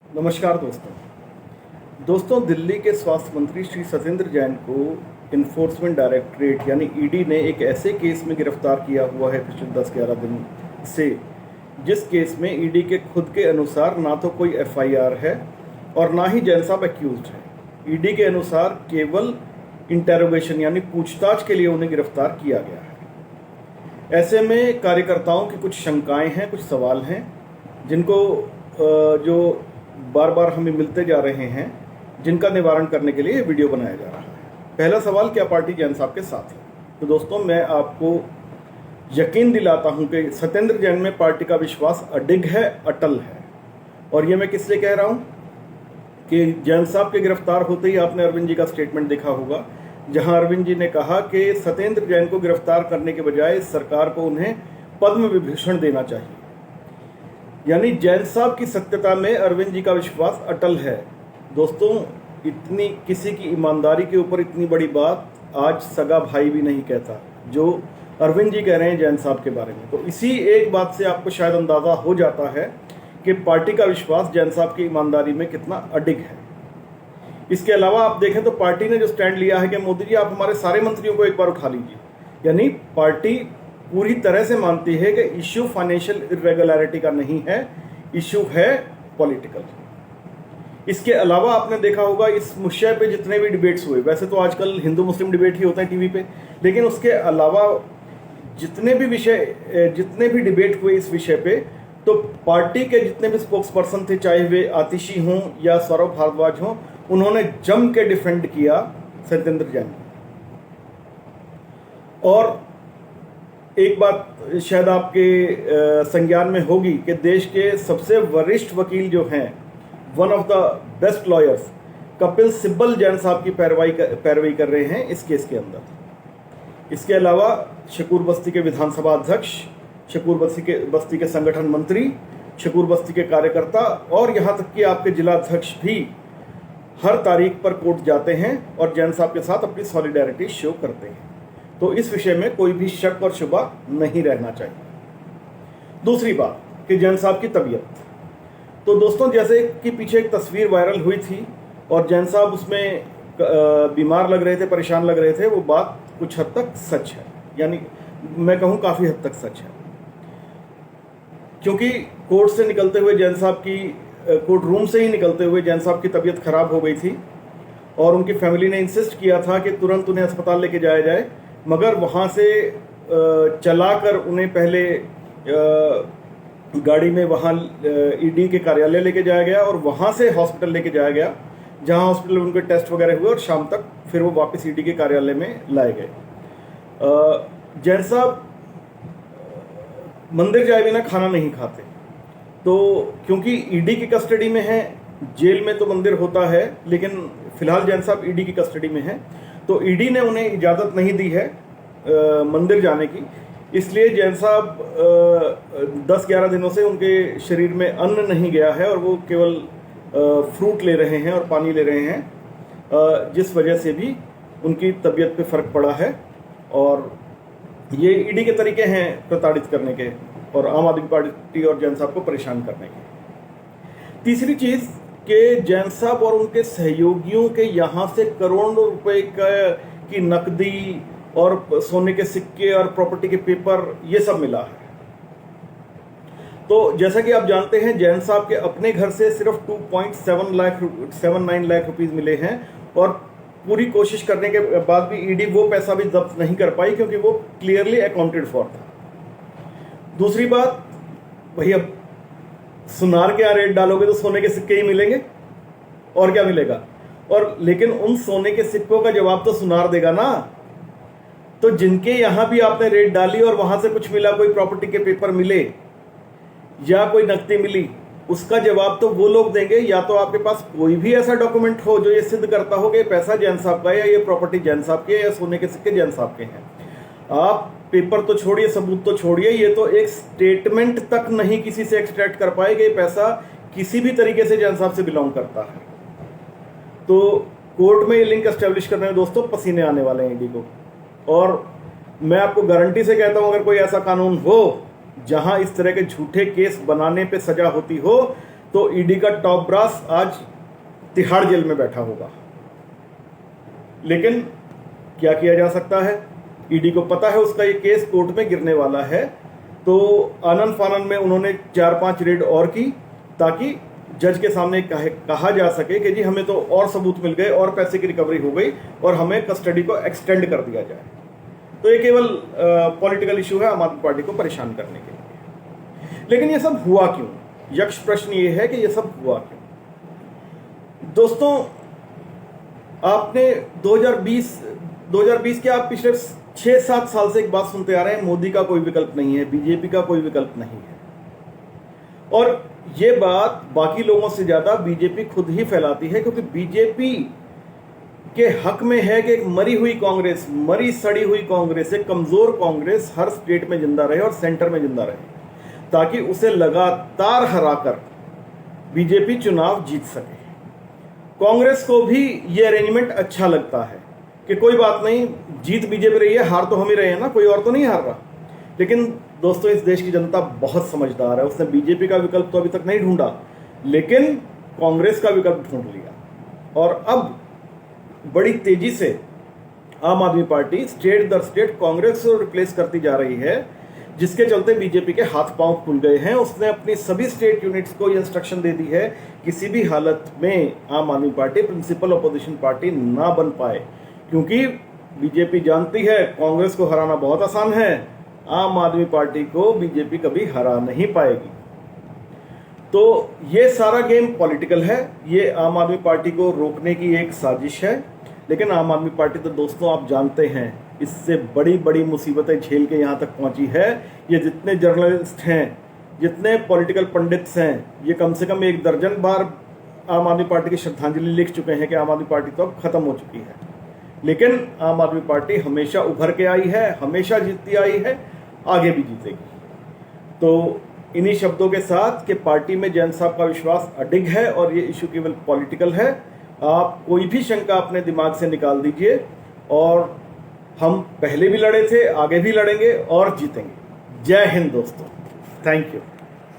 नमस्कार दोस्तों, दिल्ली के स्वास्थ्य मंत्री श्री सत्येंद्र जैन को इन्फोर्समेंट डायरेक्टरेट यानी ईडी ने एक ऐसे केस में गिरफ्तार किया हुआ है पिछले 10-11 दिन से, जिस केस में ईडी के खुद के अनुसार ना तो कोई एफआईआर है और ना ही जैन साहब एक्यूज्ड है। ईडी के अनुसार केवल इंटेरोगेशन यानी पूछताछ के लिए उन्हें गिरफ्तार किया गया है। ऐसे में कार्यकर्ताओं की कुछ शंकाएं हैं, कुछ सवाल हैं जिनको जो बार बार हमें मिलते जा रहे हैं, जिनका निवारण करने के लिए ये वीडियो बनाया जा रहा है। पहला सवाल, क्या पार्टी जैन साहब के साथ है? तो दोस्तों, मैं आपको यकीन दिलाता हूं कि सत्येंद्र जैन में पार्टी का विश्वास अडिग है, अटल है। और ये मैं किस लिए कह रहा हूं कि जैन साहब के गिरफ्तार होते ही आपने अरविंद जी का स्टेटमेंट देखा होगा, जहां अरविंद जी ने कहा कि सत्येंद्र जैन को गिरफ्तार करने के बजाय सरकार को उन्हें पद्म विभूषण देना चाहिए। यानी जैन साहब की सत्यता में अरविंद जी का विश्वास अटल है। दोस्तों, इतनी किसी की ईमानदारी के ऊपर इतनी बड़ी बात आज सगा भाई भी नहीं कहता, जो अरविंद जी कह रहे हैं जैन साहब के बारे में। तो इसी एक बात से आपको शायद अंदाजा हो जाता है कि पार्टी का विश्वास जैन साहब की ईमानदारी में कितना अडिग है। इसके अलावा आप देखें तो पार्टी ने जो स्टैंड लिया है कि मोदी जी आप हमारे सारे मंत्रियों को एक बार उठा लीजिए, यानी पार्टी पूरी तरह से मानती है कि इश्यू फाइनेंशियल इरेगुलरिटी का नहीं है, इश्यू है पॉलिटिकल। इसके अलावा आपने देखा होगा इस विषय पे जितने भी डिबेट्स हुए, वैसे तो आजकल हिंदू मुस्लिम डिबेट ही होता है टीवी पे, लेकिन उसके अलावा जितने भी डिबेट हुए इस विषय पे, तो पार्टी के जितने भी स्पोक्स पर्सन थे, चाहे वे आतिशी हों या सौरभ भारद्वाज हों, उन्होंने जम के डिफेंड किया सत्येंद्र जैन। और एक बात शायद आपके संज्ञान में होगी कि देश के सबसे वरिष्ठ वकील जो हैं, one of the best lawyers, Kapil Sibal Jain साहब की पैरवी कर रहे हैं इस केस के अंदर। इसके अलावा शकूर बस्ती के विधानसभा अध्यक्ष, शकूर बस्ती के संगठन मंत्री, शकूर बस्ती के कार्यकर्ता और यहाँ तक कि आपके जिला अध्यक्ष भी हर तारीख पर कोर्ट जाते हैं और जैन साहब के साथ अपनी सॉलिडेरिटी शो करते हैं। तो इस विषय में कोई भी शक और शुबा नहीं रहना चाहिए। दूसरी बात कि जैन साहब की तबीयत। तो दोस्तों, जैसे कि पीछे एक तस्वीर वायरल हुई थी और जैन साहब उसमें बीमार लग रहे थे, परेशान लग रहे थे, वो बात कुछ हद तक सच है, यानी मैं कहूँ काफ़ी हद तक सच है। क्योंकि कोर्ट से निकलते हुए जैन साहब की कोर्ट रूम से ही निकलते हुए जैन साहब की तबीयत खराब हो गई थी और उनकी फैमिली ने इंसिस्ट किया था कि तुरंत उन्हें अस्पताल लेके जाया जाए, मगर वहाँ से चलाकर उन्हें पहले गाड़ी में वहाँ ईडी के कार्यालय लेके जाया गया और वहाँ से हॉस्पिटल लेके जाया गया, जहाँ हॉस्पिटल में उनके टेस्ट वगैरह हुए और शाम तक फिर वो वापस ईडी के कार्यालय में लाए गए। जैन साहब मंदिर जाए बिना खाना नहीं खाते, तो क्योंकि ईडी की कस्टडी में है, जेल में तो मंदिर होता है, लेकिन फिलहाल जैन साहब ईडी की कस्टडी में हैं, तो ईडी ने उन्हें इजाज़त नहीं दी है मंदिर जाने की। इसलिए जैन साहब 10-11 दिनों से उनके शरीर में अन्न नहीं गया है और वो केवल फ्रूट ले रहे हैं और पानी ले रहे हैं, जिस वजह से भी उनकी तबीयत पे फ़र्क पड़ा है। और ये ईडी के तरीके हैं प्रताड़ित करने के और आम आदमी पार्टी और जैन साहब को परेशान करने के। तीसरी चीज़ कि जैन साहब और उनके सहयोगियों के यहाँ से करोड़ों रुपए की नकदी और सोने के सिक्के और प्रॉपर्टी के पेपर, ये सब मिला है। तो जैसा कि आप जानते हैं, जैन साहब के अपने घर से सिर्फ 2.79 लाख रुपीस मिले हैं और पूरी कोशिश करने के बाद भी ईडी वो पैसा भी जब्त नहीं कर पाई, क्योंकि वो क्लियरली अकाउंटेड फॉर था। दूसरी बात, भैया सुनार के यहाँ रेट डालोगे तो सोने के सिक्के ही मिलेंगे, और क्या मिलेगा? और लेकिन उन सोने के सिक्कों का जवाब तो सुनार देगा ना। तो जिनके यहाँ भी आपने रेट डाली और वहां से कुछ मिला, कोई प्रॉपर्टी के पेपर मिले या कोई नकदी मिली, उसका जवाब तो वो लोग देंगे, या तो आपके पास कोई भी ऐसा डॉक्यूमेंट हो जो ये सिद्ध करता हो कि पैसा जैन साहब का है, या ये प्रॉपर्टी जैन साहब की है, या सोने के सिक्के जैन साहब के हैं। आप पेपर तो छोड़िए, सबूत तो छोड़िए, ये तो एक स्टेटमेंट तक नहीं किसी से एक्सट्रैक्ट कर पाएगा ये पैसा किसी भी तरीके से जैन साहब से बिलोंग करता है। तो कोर्ट में ये लिंक एस्टेब्लिश करने में दोस्तों पसीने आने वाले हैं ईडी को। और मैं आपको गारंटी से कहता हूं, अगर कोई ऐसा कानून हो जहां इस तरह के झूठे केस बनाने पे सजा होती हो, तो ईडी का टॉप ब्रास आज तिहाड़ जेल में बैठा होगा। लेकिन क्या किया जा सकता है, ईडी को पता है उसका ये केस कोर्ट में गिरने वाला है, तो आनन फानन में उन्होंने 4-5 रेड और की ताकि जज के सामने कहा जा सके कि जी हमें तो और सबूत मिल गए और पैसे की रिकवरी हो गई और हमें कस्टडी को एक्सटेंड कर दिया जाए। तो ये केवल पॉलिटिकल इशू है आम आदमी पार्टी को परेशान करने के लिए। लेकिन ये सब हुआ क्यों? यक्ष प्रश्न ये है कि ये सब हुआ क्यों? दोस्तों, आपने 2020 के आप पिछले 6-7 साल से एक बात सुनते आ रहे हैं, मोदी का कोई विकल्प नहीं है, बीजेपी का कोई विकल्प नहीं है। और ये बात बाकी लोगों से ज्यादा बीजेपी खुद ही फैलाती है, क्योंकि बीजेपी के हक में है कि एक मरी हुई कांग्रेस, मरी सड़ी हुई कांग्रेस, एक कमजोर कांग्रेस हर स्टेट में जिंदा रहे और सेंटर में जिंदा रहे, ताकि उसे लगातार हराकर बीजेपी चुनाव जीत सके। कांग्रेस को भी ये अरेंजमेंट अच्छा लगता है कि कोई बात नहीं, जीत बीजेपी रही है, हार तो हम ही रहे हैं ना, कोई और तो नहीं हार रहा। लेकिन दोस्तों, इस देश की जनता बहुत समझदार है, उसने बीजेपी का विकल्प तो अभी तक नहीं ढूंढा, लेकिन कांग्रेस का विकल्प ढूंढ लिया। और अब बड़ी तेजी से आम आदमी पार्टी स्टेट दर स्टेट कांग्रेस को रिप्लेस करती जा रही है, जिसके चलते बीजेपी के हाथ पांव खुल गए हैं। उसने अपनी सभी स्टेट यूनिट्स को यह इंस्ट्रक्शन दे दी है, किसी भी हालत में आम आदमी पार्टी प्रिंसिपल अपोजिशन पार्टी ना बन पाए, क्योंकि बीजेपी जानती है कांग्रेस को हराना बहुत आसान है, आम आदमी पार्टी को बीजेपी कभी हरा नहीं पाएगी। तो ये सारा गेम पॉलिटिकल है, ये आम आदमी पार्टी को रोकने की एक साजिश है। लेकिन आम आदमी पार्टी तो दोस्तों आप जानते हैं, इससे बड़ी बड़ी मुसीबतें झेल के यहाँ तक पहुँची है। ये जितने जर्नलिस्ट हैं, जितने पॉलिटिकल पंडित्स हैं, ये कम से कम 1 दर्जन बार आम आदमी पार्टी की श्रद्धांजलि लिख चुके हैं कि आम आदमी पार्टी तो अब खत्म हो चुकी है। लेकिन आम आदमी पार्टी हमेशा उभर के आई है, हमेशा जीतती आई है, आगे भी जीतेगी। तो इन्हीं शब्दों के साथ कि पार्टी में जैन साहब का विश्वास अडिग है और ये इशू केवल पॉलिटिकल है, आप कोई भी शंका अपने दिमाग से निकाल दीजिए। और हम पहले भी लड़े थे, आगे भी लड़ेंगे और जीतेंगे। जय हिंद दोस्तों, थैंक यू।